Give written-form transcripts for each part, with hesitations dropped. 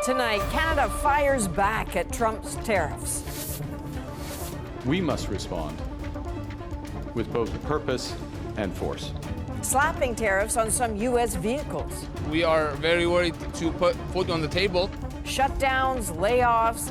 Tonight, Canada fires back at Trump's tariffs. We must respond with both purpose and force. Slapping tariffs on some U.S. vehicles. We are very worried to put food on the table. Shutdowns, layoffs,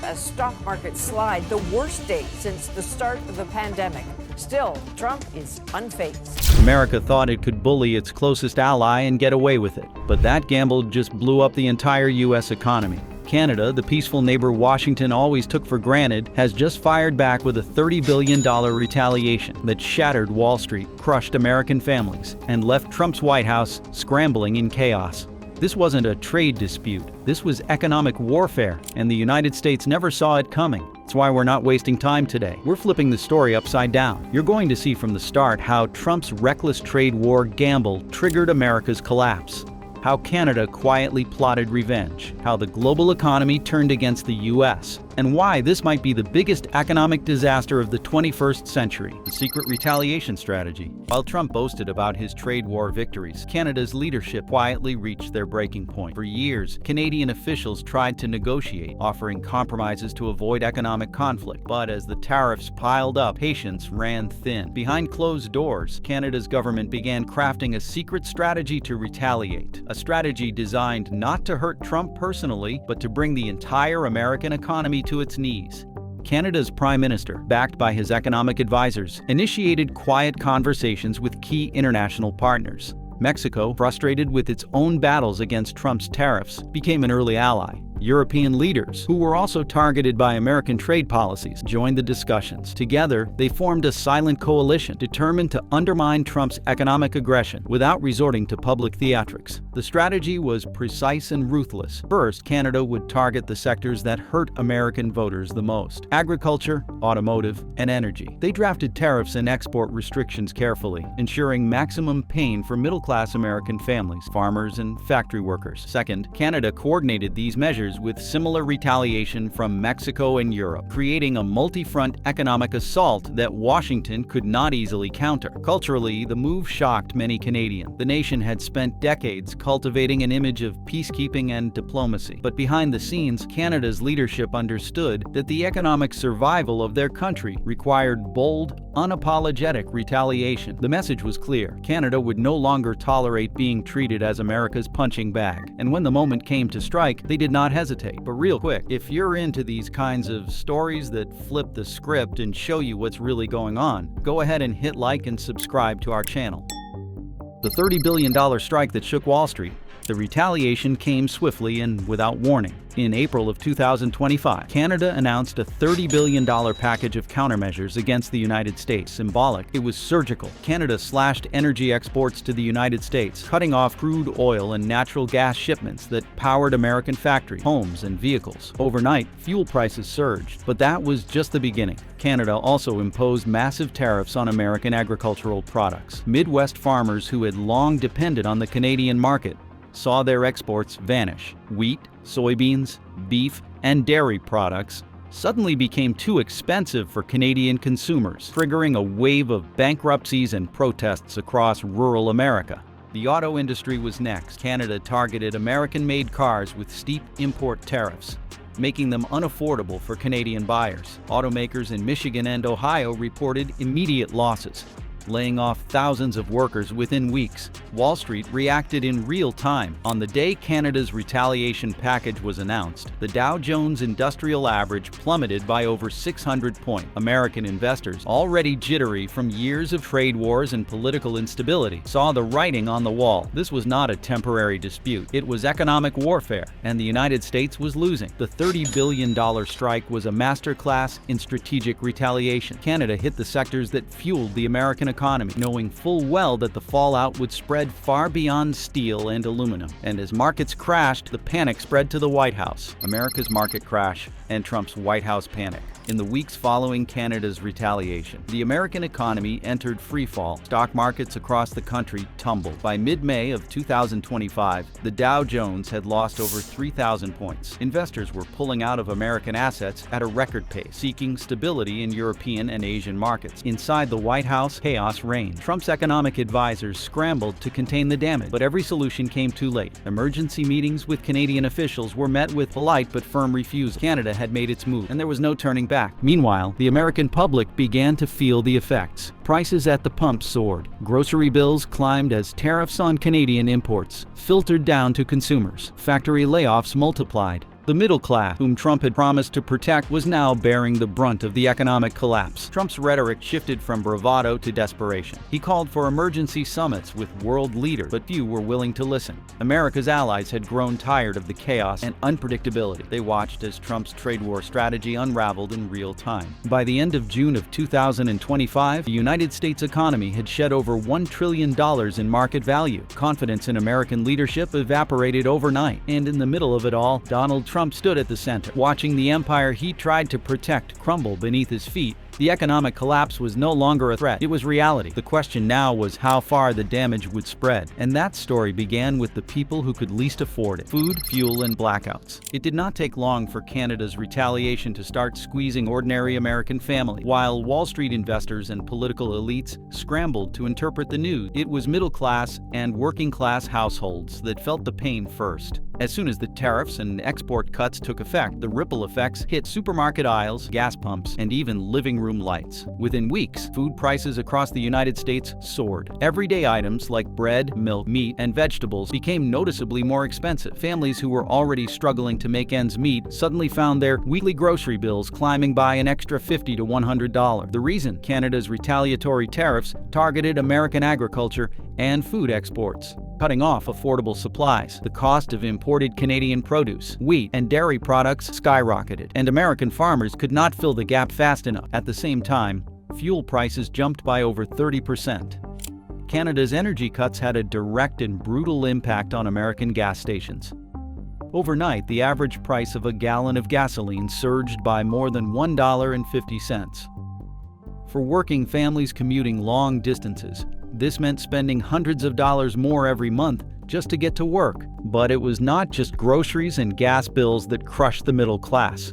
a stock market slide, the worst day since the start of the pandemic. Still, Trump is unfazed. America thought it could bully its closest ally and get away with it, but that gamble just blew up the entire U.S. economy. Canada, the peaceful neighbor Washington always took for granted, has just fired back with a $30 billion retaliation that shattered Wall Street, crushed American families, and left Trump's White House scrambling in chaos. This wasn't a trade dispute. This was economic warfare, and the United States never saw it coming. That's why we're not wasting time today. We're flipping the story upside down. You're going to see from the start how Trump's reckless trade war gamble triggered America's collapse, how Canada quietly plotted revenge, how the global economy turned against the U.S., and why this might be the biggest economic disaster of the 21st century, the secret retaliation strategy. While Trump boasted about his trade war victories, Canada's leadership quietly reached their breaking point. For years, Canadian officials tried to negotiate, offering compromises to avoid economic conflict. But as the tariffs piled up, patience ran thin. Behind closed doors, Canada's government began crafting a secret strategy to retaliate, a strategy designed not to hurt Trump personally, but to bring the entire American economy to its knees. Canada's Prime Minister, backed by his economic advisors, initiated quiet conversations with key international partners. Mexico, frustrated with its own battles against Trump's tariffs, became an early ally. European leaders, who were also targeted by American trade policies, joined the discussions. Together, they formed a silent coalition determined to undermine Trump's economic aggression without resorting to public theatrics. The strategy was precise and ruthless. First, Canada would target the sectors that hurt American voters the most: agriculture, automotive, and energy. They drafted tariffs and export restrictions carefully, ensuring maximum pain for middle-class American families, farmers, and factory workers. Second, Canada coordinated these measures with similar retaliation from Mexico and Europe, creating a multi-front economic assault that Washington could not easily counter. Culturally, the move shocked many Canadians. The nation had spent decades cultivating an image of peacekeeping and diplomacy. But behind the scenes, Canada's leadership understood that the economic survival of their country required bold, unapologetic retaliation. The message was clear: Canada would no longer tolerate being treated as America's punching bag. And when the moment came to strike, they did not hesitate. But real quick, if you're into these kinds of stories that flip the script and show you what's really going on, go ahead and hit like and subscribe to our channel. The $30 billion strike that shook Wall Street. The retaliation came swiftly and without warning. In April of 2025, Canada announced a $30 billion package of countermeasures against the United States. Symbolic, it was surgical. Canada slashed energy exports to the United States, cutting off crude oil and natural gas shipments that powered American factories, homes, and vehicles. Overnight, fuel prices surged, but that was just the beginning. Canada also imposed massive tariffs on American agricultural products. Midwest farmers who had long depended on the Canadian market saw their exports vanish. Wheat, soybeans, beef, and dairy products suddenly became too expensive for Canadian consumers, triggering a wave of bankruptcies and protests across rural America. The auto industry was next. Canada targeted American-made cars with steep import tariffs, making them unaffordable for Canadian buyers. Automakers in Michigan and Ohio reported immediate losses, laying off thousands of workers within weeks. Wall Street reacted in real time. On the day Canada's retaliation package was announced, the Dow Jones Industrial Average plummeted by over 600 points. American investors, already jittery from years of trade wars and political instability, saw the writing on the wall. This was not a temporary dispute. It was economic warfare, and the United States was losing. The $30 billion strike was a masterclass in strategic retaliation. Canada hit the sectors that fueled the American economy, knowing full well that the fallout would spread far beyond steel and aluminum. And as markets crashed, the panic spread to the White House. America's market crash and Trump's White House panic. In the weeks following Canada's retaliation, the American economy entered freefall. Stock markets across the country tumbled. By mid-May of 2025, the Dow Jones had lost over 3,000 points. Investors were pulling out of American assets at a record pace, seeking stability in European and Asian markets. Inside the White House, chaos reigned. Trump's economic advisors scrambled to contain the damage, but every solution came too late. Emergency meetings with Canadian officials were met with polite but firm refusal. Canada had made its move, and there was no turning back. Meanwhile, the American public began to feel the effects. Prices at the pump soared. Grocery bills climbed as tariffs on Canadian imports filtered down to consumers. Factory layoffs multiplied. The middle class, whom Trump had promised to protect, was now bearing the brunt of the economic collapse. Trump's rhetoric shifted from bravado to desperation. He called for emergency summits with world leaders, but few were willing to listen. America's allies had grown tired of the chaos and unpredictability. They watched as Trump's trade war strategy unraveled in real time. By the end of June of 2025, the United States economy had shed over $1 trillion in market value. Confidence in American leadership evaporated overnight, and in the middle of it all, Donald Trump stood at the center, watching the empire he tried to protect crumble beneath his feet. The economic collapse was no longer a threat, it was reality. The question now was how far the damage would spread, and that story began with the people who could least afford it: food, fuel, and blackouts. It did not take long for Canada's retaliation to start squeezing ordinary American families. While Wall Street investors and political elites scrambled to interpret the news, it was middle-class and working-class households that felt the pain first. As soon as the tariffs and export cuts took effect, the ripple effects hit supermarket aisles, gas pumps, and even living room lights. Within weeks, food prices across the United States soared. Everyday items like bread, milk, meat, and vegetables became noticeably more expensive. Families who were already struggling to make ends meet suddenly found their weekly grocery bills climbing by an extra $50 to $100. The reason? Canada's retaliatory tariffs targeted American agriculture and food exports, cutting off affordable supplies. The cost of imported Canadian produce, wheat, and dairy products skyrocketed, and American farmers could not fill the gap fast enough. At the same time, fuel prices jumped by over 30%. Canada's energy cuts had a direct and brutal impact on American gas stations. Overnight, the average price of a gallon of gasoline surged by more than $1.50. For working families commuting long distances, this meant spending hundreds of dollars more every month just to get to work. But it was not just groceries and gas bills that crushed the middle class.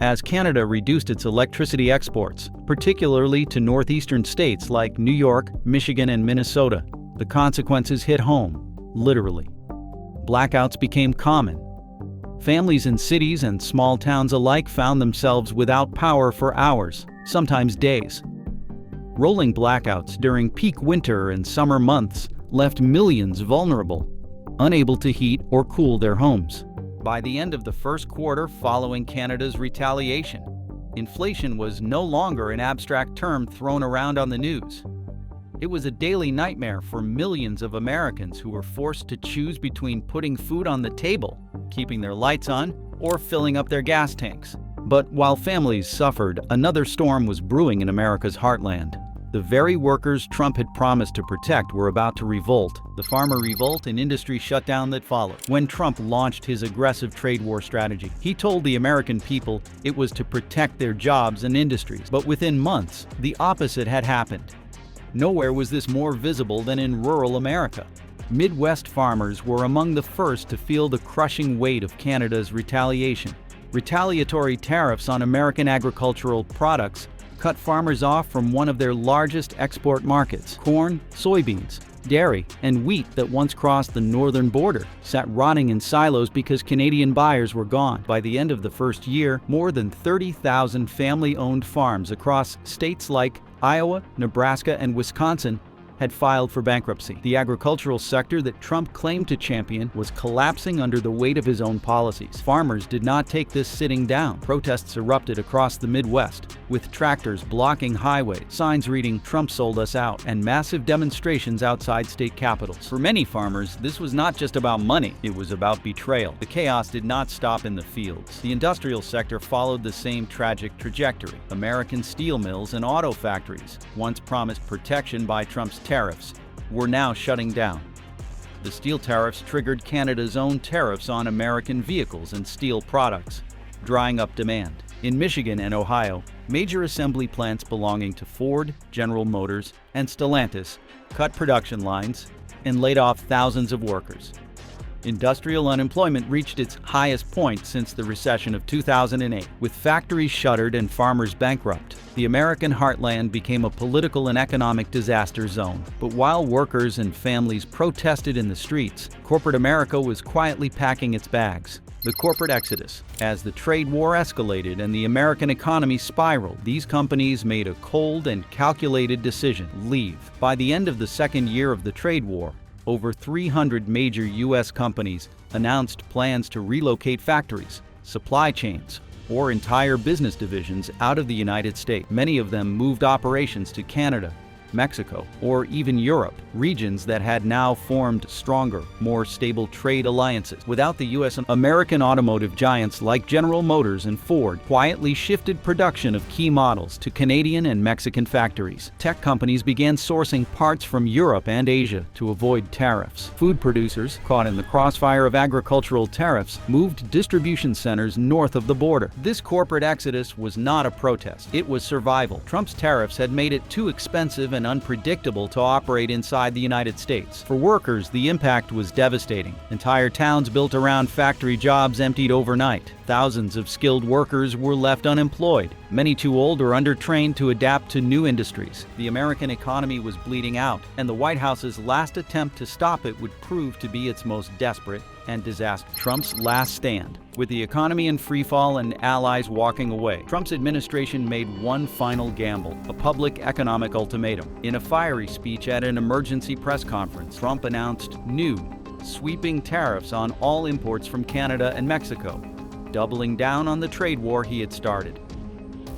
As Canada reduced its electricity exports, particularly to northeastern states like New York, Michigan, and Minnesota, the consequences hit home, literally. Blackouts became common. Families in cities and small towns alike found themselves without power for hours, sometimes days. Rolling blackouts during peak winter and summer months left millions vulnerable, unable to heat or cool their homes. By the end of the first quarter following Canada's retaliation, inflation was no longer an abstract term thrown around on the news. It was a daily nightmare for millions of Americans who were forced to choose between putting food on the table, keeping their lights on, or filling up their gas tanks. But while families suffered, another storm was brewing in America's heartland. The very workers Trump had promised to protect were about to revolt. The farmer revolt and industry shutdown that followed. When Trump launched his aggressive trade war strategy, he told the American people it was to protect their jobs and industries. But within months, the opposite had happened. Nowhere was this more visible than in rural America. Midwest farmers were among the first to feel the crushing weight of Canada's retaliation. Retaliatory tariffs on American agricultural products cut farmers off from one of their largest export markets. Corn, soybeans, dairy, and wheat that once crossed the northern border sat rotting in silos because Canadian buyers were gone. By the end of the first year, more than 30,000 family-owned farms across states like Iowa, Nebraska, and Wisconsin had filed for bankruptcy. The agricultural sector that Trump claimed to champion was collapsing under the weight of his own policies. Farmers did not take this sitting down. Protests erupted across the Midwest, with tractors blocking highways, signs reading "Trump sold us out," and massive demonstrations outside state capitals. For many farmers, this was not just about money, it was about betrayal. The chaos did not stop in the fields. The industrial sector followed the same tragic trajectory. American steel mills and auto factories, once promised protection by Trump's tariffs, were now shutting down. The steel tariffs triggered Canada's own tariffs on American vehicles and steel products, drying up demand. In Michigan and Ohio, major assembly plants belonging to Ford, General Motors, and Stellantis cut production lines and laid off thousands of workers. Industrial unemployment reached its highest point since the recession of 2008. With factories shuttered and farmers bankrupt, the American heartland became a political and economic disaster zone. But while workers and families protested in the streets, corporate America was quietly packing its bags. The corporate exodus. As the trade war escalated and the American economy spiraled, these companies made a cold and calculated decision: leave. By the end of the second year of the trade war, over 300 major U.S. companies announced plans to relocate factories, supply chains, or entire business divisions out of the United States. Many of them moved operations to Canada, Mexico, or even Europe, regions that had now formed stronger, more stable trade alliances. Without the U.S., American automotive giants like General Motors and Ford quietly shifted production of key models to Canadian and Mexican factories. Tech companies began sourcing parts from Europe and Asia to avoid tariffs. Food producers, caught in the crossfire of agricultural tariffs, moved distribution centers north of the border. This corporate exodus was not a protest, it was survival. Trump's tariffs had made it too expensive and unpredictable to operate inside the United States. For workers, the impact was devastating. Entire towns built around factory jobs emptied overnight. Thousands of skilled workers were left unemployed, many too old or undertrained to adapt to new industries. The American economy was bleeding out, and the White House's last attempt to stop it would prove to be its most desperate and disastrous. Trump's last stand. With the economy in freefall and allies walking away, Trump's administration made one final gamble: a public economic ultimatum. In a fiery speech at an emergency press conference, Trump announced new, sweeping tariffs on all imports from Canada and Mexico, doubling down on the trade war he had started.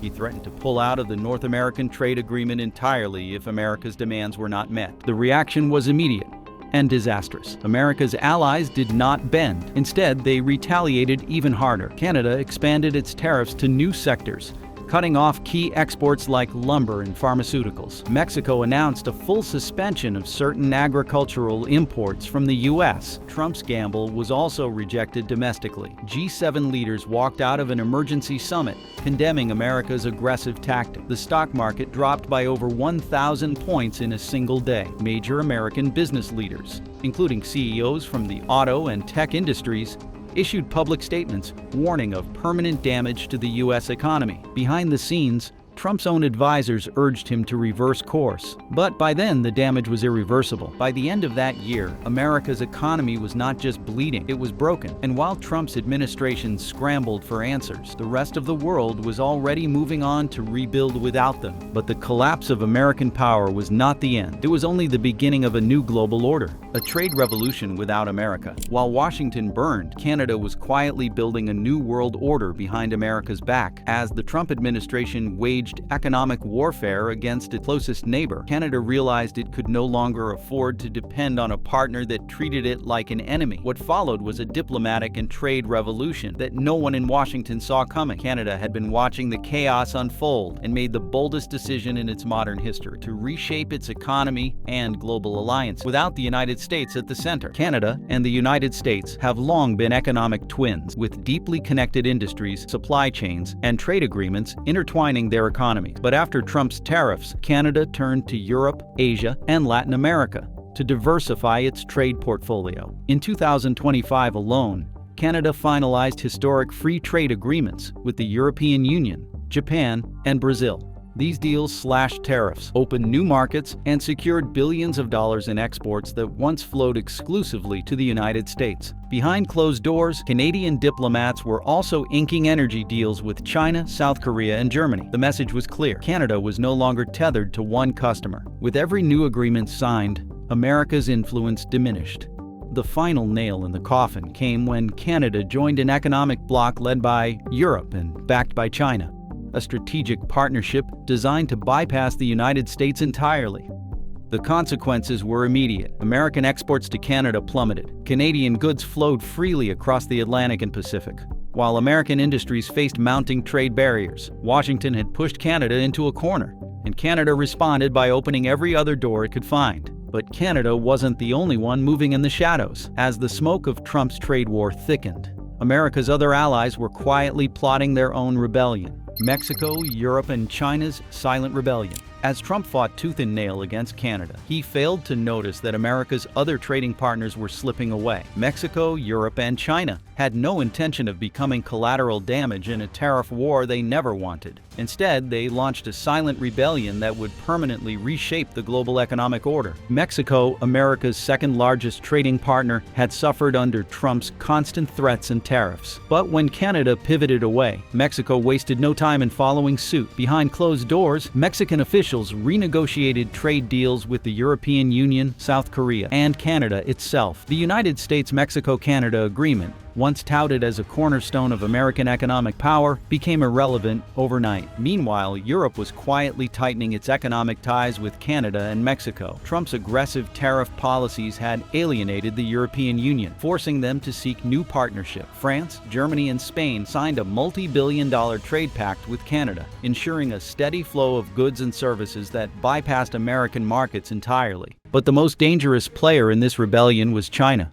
He threatened to pull out of the North American trade agreement entirely if America's demands were not met. The reaction was immediate and disastrous. America's allies did not bend. Instead, they retaliated even harder. Canada expanded its tariffs to new sectors, cutting off key exports like lumber and pharmaceuticals. Mexico announced a full suspension of certain agricultural imports from the U.S. Trump's gamble was also rejected domestically. G7 leaders walked out of an emergency summit, condemning America's aggressive tactic. The stock market dropped by over 1,000 points in a single day. Major American business leaders, including CEOs from the auto and tech industries, issued public statements warning of permanent damage to the U.S. economy. Behind the scenes, Trump's own advisors urged him to reverse course. But by then, the damage was irreversible. By the end of that year, America's economy was not just bleeding, it was broken. And while Trump's administration scrambled for answers, the rest of the world was already moving on to rebuild without them. But the collapse of American power was not the end. It was only the beginning of a new global order, a trade revolution without America. While Washington burned, Canada was quietly building a new world order behind America's back. As the Trump administration waged economic warfare against its closest neighbor, Canada realized it could no longer afford to depend on a partner that treated it like an enemy. What followed was a diplomatic and trade revolution that no one in Washington saw coming. Canada had been watching the chaos unfold and made the boldest decision in its modern history to reshape its economy and global alliance. Without the United States at the center, Canada and the United States have long been economic twins, with deeply connected industries, supply chains, and trade agreements intertwining their economies. But after Trump's tariffs, Canada turned to Europe, Asia, and Latin America to diversify its trade portfolio. In 2025 alone, Canada finalized historic free trade agreements with the European Union, Japan, and Brazil. These deals slashed tariffs, opened new markets, and secured billions of dollars in exports that once flowed exclusively to the United States. Behind closed doors, Canadian diplomats were also inking energy deals with China, South Korea, and Germany. The message was clear: Canada was no longer tethered to one customer. With every new agreement signed, America's influence diminished. The final nail in the coffin came when Canada joined an economic bloc led by Europe and backed by China, a strategic partnership designed to bypass the United States entirely. The consequences were immediate. American exports to Canada plummeted. Canadian goods flowed freely across the Atlantic and Pacific. While American industries faced mounting trade barriers, Washington had pushed Canada into a corner, and Canada responded by opening every other door it could find. But Canada wasn't the only one moving in the shadows. As the smoke of Trump's trade war thickened, America's other allies were quietly plotting their own rebellion. Mexico, Europe, and China's silent rebellion. As Trump fought tooth and nail against Canada, he failed to notice that America's other trading partners were slipping away. Mexico, Europe, and China had no intention of becoming collateral damage in a tariff war they never wanted. Instead, they launched a silent rebellion that would permanently reshape the global economic order. Mexico, America's second-largest trading partner, had suffered under Trump's constant threats and tariffs. But when Canada pivoted away, Mexico wasted no time in following suit. Behind closed doors, Mexican officials renegotiated trade deals with the European Union, South Korea, and Canada itself. The United States-Mexico-Canada Agreement, once touted as a cornerstone of American economic power, became irrelevant overnight. Meanwhile, Europe was quietly tightening its economic ties with Canada and Mexico. Trump's aggressive tariff policies had alienated the European Union, forcing them to seek new partnership. France, Germany, and Spain signed a multi-billion-dollar trade pact with Canada, ensuring a steady flow of goods and services that bypassed American markets entirely. But the most dangerous player in this rebellion was China.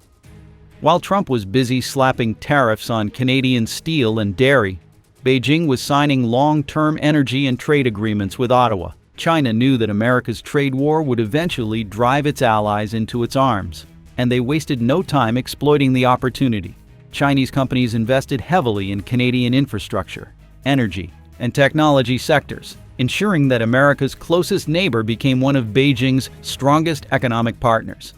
While Trump was busy slapping tariffs on Canadian steel and dairy, Beijing was signing long-term energy and trade agreements with Ottawa. China knew that America's trade war would eventually drive its allies into its arms, and they wasted no time exploiting the opportunity. Chinese companies invested heavily in Canadian infrastructure, energy, and technology sectors, ensuring that America's closest neighbor became one of Beijing's strongest economic partners.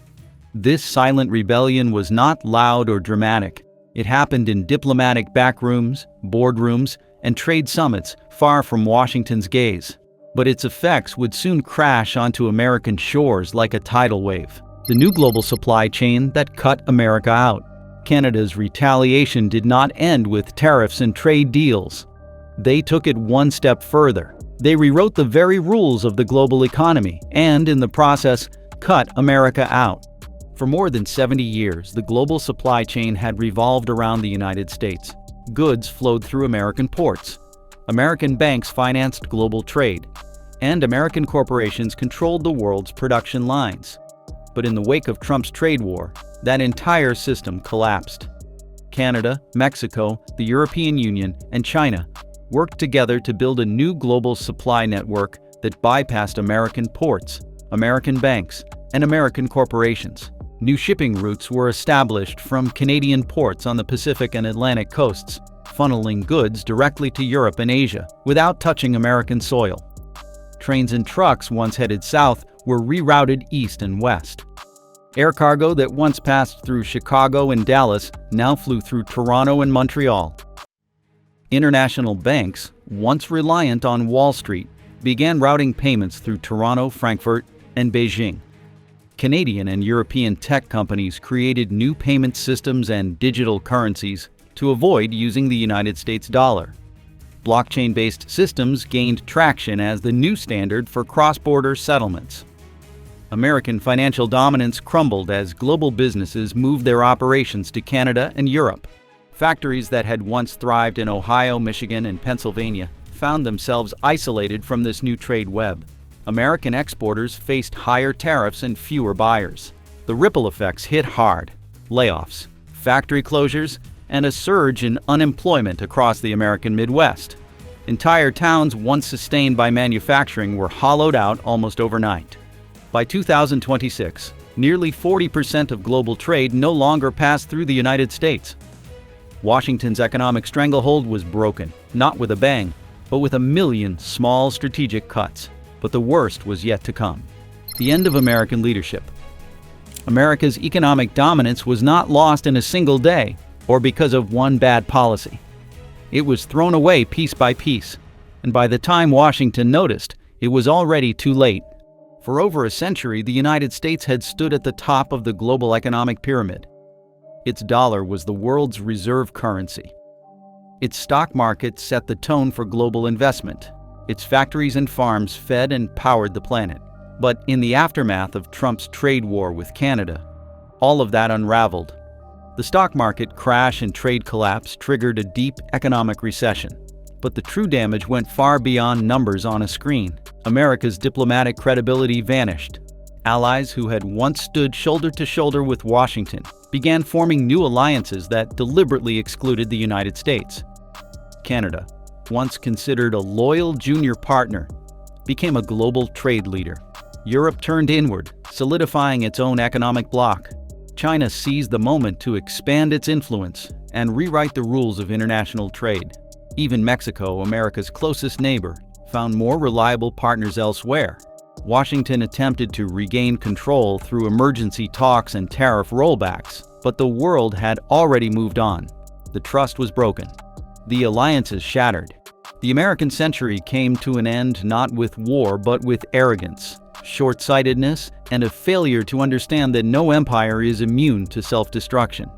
This silent rebellion was not loud or dramatic. It happened in diplomatic backrooms, boardrooms, and trade summits far from Washington's gaze. But its effects would soon crash onto American shores like a tidal wave. The new global supply chain that cut America out. Canada's retaliation did not end with tariffs and trade deals. They took it one step further. They rewrote the very rules of the global economy and, in the process, cut America out. For more than 70 years, the global supply chain had revolved around the United States. Goods flowed through American ports. American banks financed global trade. And American corporations controlled the world's production lines. But in the wake of Trump's trade war, that entire system collapsed. Canada, Mexico, the European Union, and China worked together to build a new global supply network that bypassed American ports, American banks, and American corporations. New shipping routes were established from Canadian ports on the Pacific and Atlantic coasts, funneling goods directly to Europe and Asia without touching American soil. Trains and trucks once headed south were rerouted east and west. Air cargo that once passed through Chicago and Dallas now flew through Toronto and Montreal. International banks, once reliant on Wall Street, began routing payments through Toronto, Frankfurt, and Beijing. Canadian and European tech companies created new payment systems and digital currencies to avoid using the United States dollar. Blockchain-based systems gained traction as the new standard for cross-border settlements. American financial dominance crumbled as global businesses moved their operations to Canada and Europe. Factories that had once thrived in Ohio, Michigan, and Pennsylvania found themselves isolated from this new trade web. American exporters faced higher tariffs and fewer buyers. The ripple effects hit hard: layoffs, factory closures, and a surge in unemployment across the American Midwest. Entire towns once sustained by manufacturing were hollowed out almost overnight. By 2026, nearly 40% of global trade no longer passed through the United States. Washington's economic stranglehold was broken, not with a bang, but with a million small strategic cuts. But the worst was yet to come: the end of American leadership. America's economic dominance was not lost in a single day or because of one bad policy. It was thrown away piece by piece, and by the time Washington noticed, it was already too late. For over a century, the United States had stood at the top of the global economic pyramid. Its dollar was the world's reserve currency. Its stock market set the tone for global investment. Its factories and farms fed and powered the planet. But in the aftermath of Trump's trade war with Canada, all of that unraveled. The stock market crash and trade collapse triggered a deep economic recession. But the true damage went far beyond numbers on a screen. America's diplomatic credibility vanished. Allies who had once stood shoulder to shoulder with Washington began forming new alliances that deliberately excluded the United States. Canada, once considered a loyal junior partner, became a global trade leader. Europe turned inward, solidifying its own economic bloc. China seized the moment to expand its influence and rewrite the rules of international trade. Even Mexico, America's closest neighbor, found more reliable partners elsewhere. Washington attempted to regain control through emergency talks and tariff rollbacks, but the world had already moved on. The trust was broken. The alliances shattered. The American century came to an end not with war but with arrogance, short-sightedness, and a failure to understand that no empire is immune to self-destruction.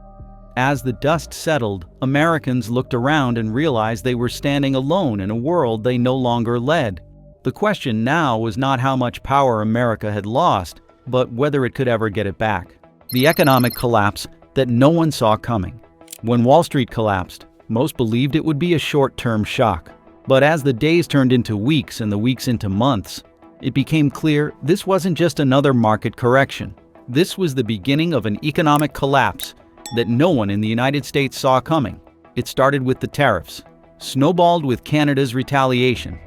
As the dust settled, Americans looked around and realized they were standing alone in a world they no longer led. The question now was not how much power America had lost, but whether it could ever get it back. The economic collapse that no one saw coming. When Wall Street collapsed, most believed it would be a short-term shock. But as the days turned into weeks and the weeks into months, it became clear this wasn't just another market correction. This was the beginning of an economic collapse that no one in the United States saw coming. It started with the tariffs, snowballed with Canada's retaliation,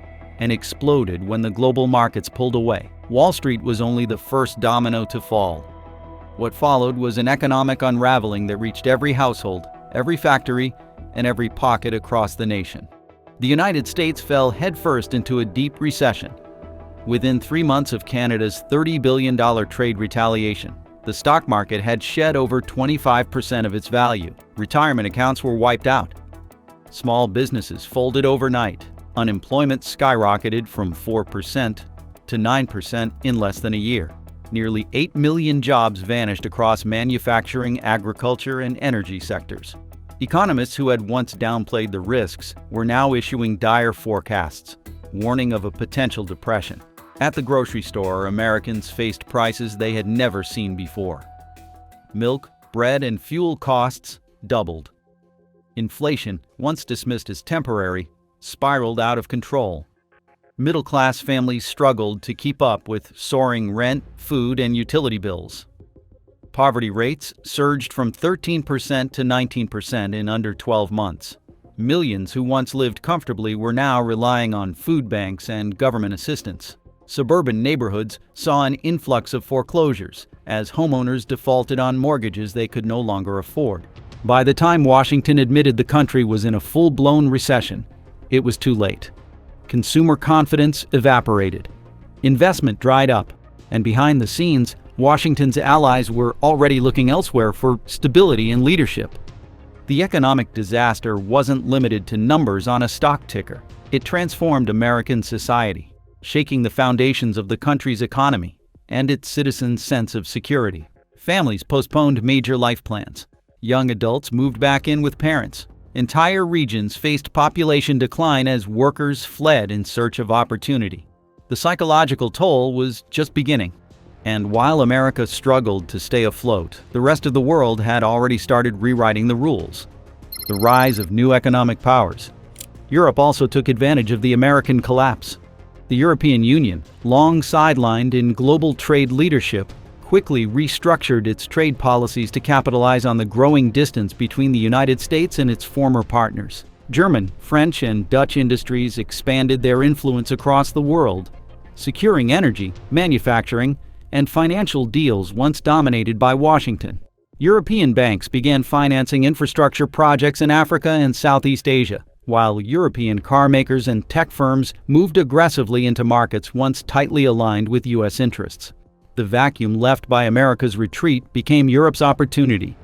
and exploded when the global markets pulled away. Wall Street was only the first domino to fall. What followed was an economic unraveling that reached every household, every factory, and every pocket across the nation. The United States fell headfirst into a deep recession. Within 3 months of Canada's $30 billion trade retaliation, the stock market had shed over 25% of its value. Retirement accounts were wiped out. Small businesses folded overnight. Unemployment skyrocketed from 4% to 9% in less than a year. Nearly 8 million jobs vanished across manufacturing, agriculture, and energy sectors. Economists who had once downplayed the risks were now issuing dire forecasts, warning of a potential depression. At the grocery store, Americans faced prices they had never seen before. Milk, bread, and fuel costs doubled. Inflation, once dismissed as temporary, spiraled out of control. Middle-class families struggled to keep up with soaring rent, food, and utility bills. Poverty rates surged from 13% to 19% in under 12 months. Millions who once lived comfortably were now relying on food banks and government assistance. Suburban neighborhoods saw an influx of foreclosures as homeowners defaulted on mortgages they could no longer afford. By the time Washington admitted the country was in a full-blown recession, it was too late. Consumer confidence evaporated. Investment dried up, and behind the scenes, Washington's allies were already looking elsewhere for stability and leadership. The economic disaster wasn't limited to numbers on a stock ticker. It transformed American society, shaking the foundations of the country's economy and its citizens' sense of security. Families postponed major life plans. Young adults moved back in with parents. Entire regions faced population decline as workers fled in search of opportunity. The psychological toll was just beginning. And while America struggled to stay afloat, the rest of the world had already started rewriting the rules. The rise of new economic powers. Europe also took advantage of the American collapse. The European Union, long sidelined in global trade leadership, quickly restructured its trade policies to capitalize on the growing distance between the United States and its former partners. German, French, and Dutch industries expanded their influence across the world, securing energy, manufacturing, and financial deals once dominated by Washington. European banks began financing infrastructure projects in Africa and Southeast Asia, while European car makers and tech firms moved aggressively into markets once tightly aligned with U.S. interests. The vacuum left by America's retreat became Europe's opportunity.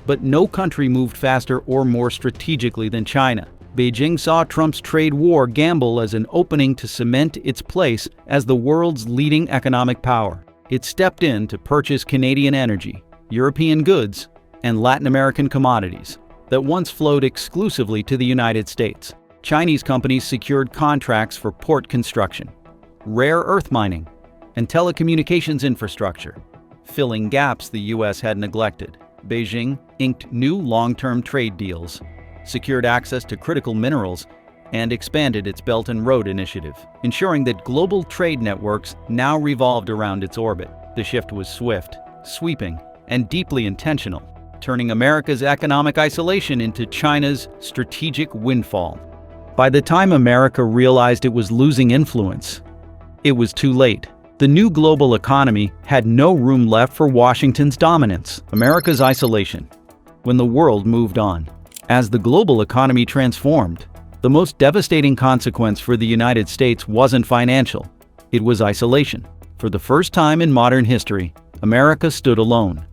But no country moved faster or more strategically than China. Beijing saw Trump's trade war gamble as an opening to cement its place as the world's leading economic power. It stepped in to purchase Canadian energy, European goods, and Latin American commodities that once flowed exclusively to the United States. Chinese companies secured contracts for port construction, rare earth mining, and telecommunications infrastructure, filling gaps the U.S. had neglected. Beijing inked new long-term trade deals, secured access to critical minerals, and expanded its Belt and Road Initiative, ensuring that global trade networks now revolved around its orbit. The shift was swift, sweeping, and deeply intentional, turning America's economic isolation into China's strategic windfall. By the time America realized it was losing influence, it was too late. The new global economy had no room left for Washington's dominance. America's isolation. When the world moved on. As the global economy transformed, the most devastating consequence for the United States wasn't financial. It was isolation. For the first time in modern history, America stood alone,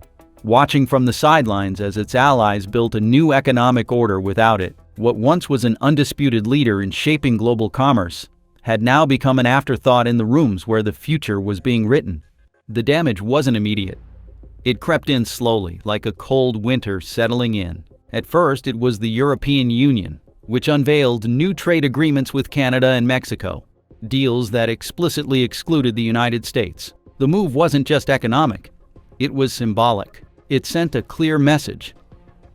watching from the sidelines as its allies built a new economic order without it. What once was an undisputed leader in shaping global commerce had now become an afterthought in the rooms where the future was being written. The damage wasn't immediate. It crept in slowly, like a cold winter settling in. At first, it was the European Union, which unveiled new trade agreements with Canada and Mexico, deals that explicitly excluded the United States. The move wasn't just economic, it was symbolic. It sent a clear message.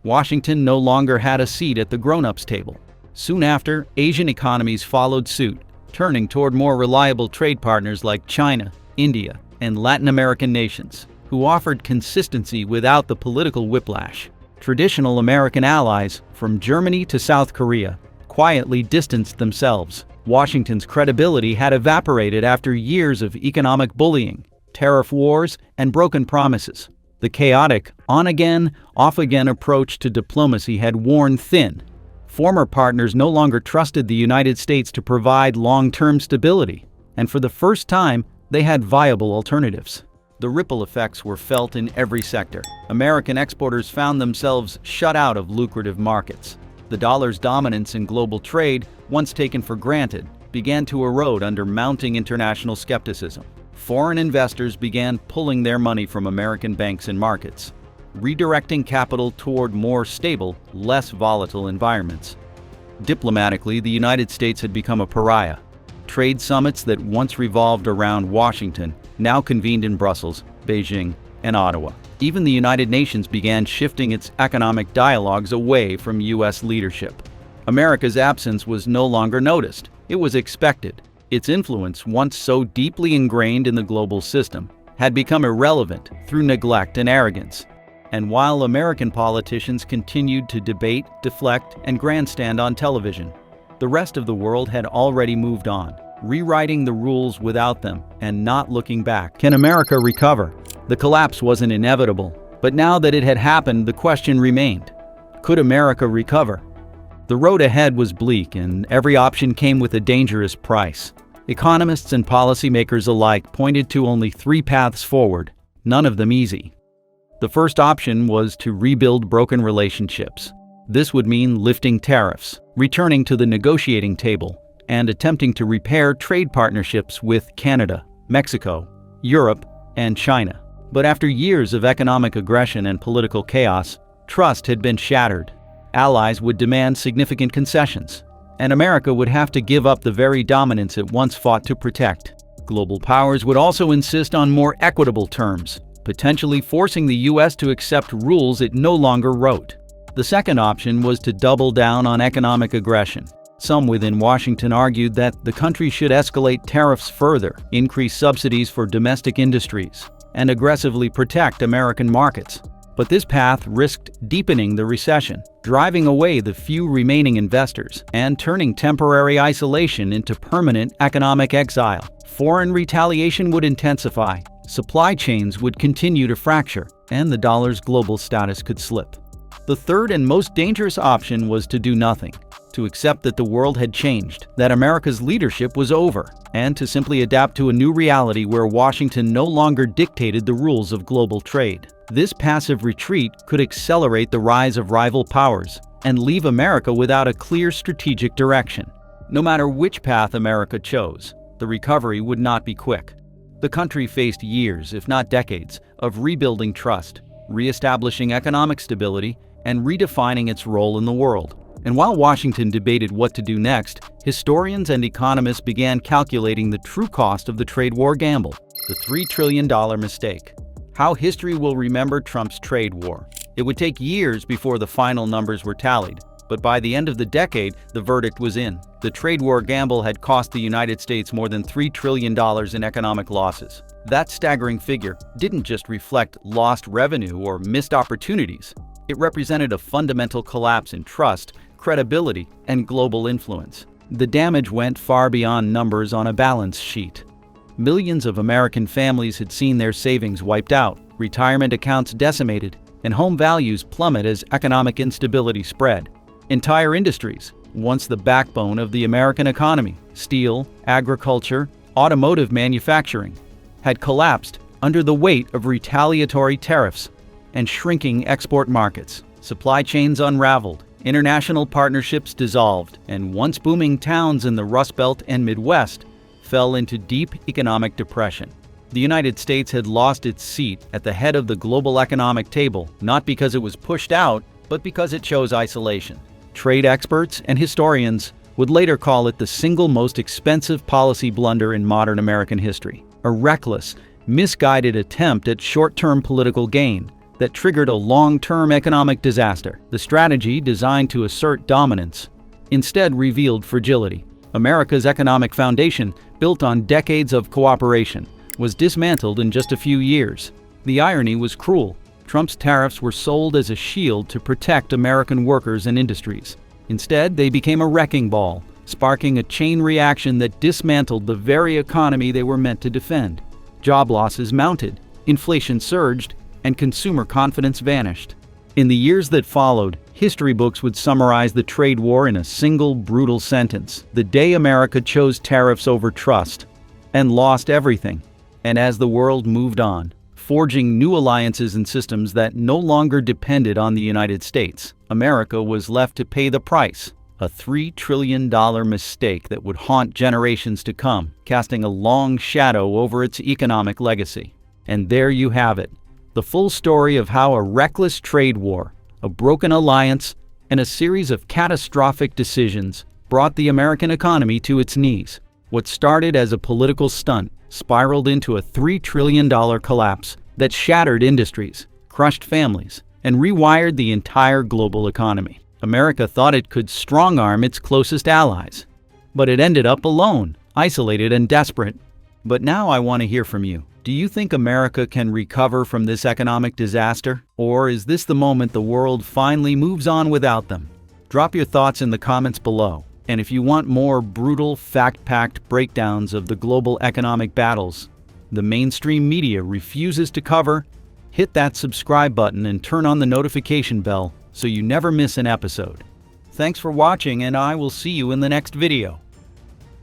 Washington no longer had a seat at the grown-ups table. Soon after, Asian economies followed suit, turning toward more reliable trade partners like China, India, and Latin American nations, who offered consistency without the political whiplash. Traditional American allies, from Germany to South Korea, quietly distanced themselves. Washington's credibility had evaporated after years of economic bullying, tariff wars, and broken promises. The chaotic, on-again, off-again approach to diplomacy had worn thin. Former partners no longer trusted the United States to provide long-term stability, and for the first time, they had viable alternatives. The ripple effects were felt in every sector. American exporters found themselves shut out of lucrative markets. The dollar's dominance in global trade, once taken for granted, began to erode under mounting international skepticism. Foreign investors began pulling their money from American banks and markets, redirecting capital toward more stable, less volatile environments. Diplomatically, the United States had become a pariah. Trade summits that once revolved around Washington now convened in Brussels, Beijing, and Ottawa. Even the United Nations began shifting its economic dialogues away from U.S. leadership. America's absence was no longer noticed. It was expected. Its influence, once so deeply ingrained in the global system, had become irrelevant through neglect and arrogance. And while American politicians continued to debate, deflect, and grandstand on television, the rest of the world had already moved on, rewriting the rules without them and not looking back. Can America recover? The collapse wasn't inevitable, but now that it had happened, the question remained: could America recover? The road ahead was bleak, and every option came with a dangerous price. Economists and policymakers alike pointed to only three paths forward, none of them easy. The first option was to rebuild broken relationships. This would mean lifting tariffs, returning to the negotiating table, and attempting to repair trade partnerships with Canada, Mexico, Europe, and China. But after years of economic aggression and political chaos, trust had been shattered. Allies would demand significant concessions, and America would have to give up the very dominance it once fought to protect. Global powers would also insist on more equitable terms, potentially forcing the U.S. to accept rules it no longer wrote. The second option was to double down on economic aggression. Some within Washington argued that the country should escalate tariffs further, increase subsidies for domestic industries, and aggressively protect American markets. But this path risked deepening the recession, driving away the few remaining investors, and turning temporary isolation into permanent economic exile. Foreign retaliation would intensify, supply chains would continue to fracture, and the dollar's global status could slip. The third and most dangerous option was to do nothing, to accept that the world had changed, that America's leadership was over, and to simply adapt to a new reality where Washington no longer dictated the rules of global trade. This passive retreat could accelerate the rise of rival powers and leave America without a clear strategic direction. No matter which path America chose, the recovery would not be quick. The country faced years, if not decades, of rebuilding trust, reestablishing economic stability, and redefining its role in the world. And while Washington debated what to do next, historians and economists began calculating the true cost of the trade war gamble, the $3 trillion mistake. How history will remember Trump's trade war. It would take years before the final numbers were tallied, But by the end of the decade, the verdict was in. The trade war gamble had cost the United States more than $3 trillion in economic losses. That staggering figure didn't just reflect lost revenue or missed opportunities. It represented a fundamental collapse in trust, credibility, and global influence. The damage went far beyond numbers on a balance sheet. Millions of American families had seen their savings wiped out, retirement accounts decimated, and home values plummet as economic instability spread. Entire industries, once the backbone of the American economy, steel, agriculture, automotive manufacturing, had collapsed under the weight of retaliatory tariffs and shrinking export markets. Supply chains unraveled, international partnerships dissolved, and once booming towns in the Rust Belt and Midwest fell into deep economic depression. The United States had lost its seat at the head of the global economic table, not because it was pushed out, but because it chose isolation. Trade experts and historians would later call it the single most expensive policy blunder in modern American history, a reckless, misguided attempt at short-term political gain that triggered a long-term economic disaster. The strategy, designed to assert dominance, instead revealed fragility. America's economic foundation, built on decades of cooperation, was dismantled in just a few years. The irony was cruel. Trump's tariffs were sold as a shield to protect American workers and industries. Instead, they became a wrecking ball, sparking a chain reaction that dismantled the very economy they were meant to defend. Job losses mounted, inflation surged, and consumer confidence vanished. In the years that followed, history books would summarize the trade war in a single brutal sentence: the day America chose tariffs over trust and lost everything. And as the world moved on, forging new alliances and systems that no longer depended on the United States, America was left to pay the price, a $3 trillion mistake that would haunt generations to come, casting a long shadow over its economic legacy. And there you have it, the full story of how a reckless trade war, a broken alliance, and a series of catastrophic decisions brought the American economy to its knees. What started as a political stunt spiraled into a $3 trillion collapse that shattered industries, crushed families, and rewired the entire global economy. America thought it could strong-arm its closest allies, but it ended up alone, isolated and desperate. But now I want to hear from you. Do you think America can recover from this economic disaster? Or is this the moment the world finally moves on without them? Drop your thoughts in the comments below. And if you want more brutal, fact-packed breakdowns of the global economic battles the mainstream media refuses to cover, hit that subscribe button and turn on the notification bell so you never miss an episode. Thanks for watching, and I will see you in the next video.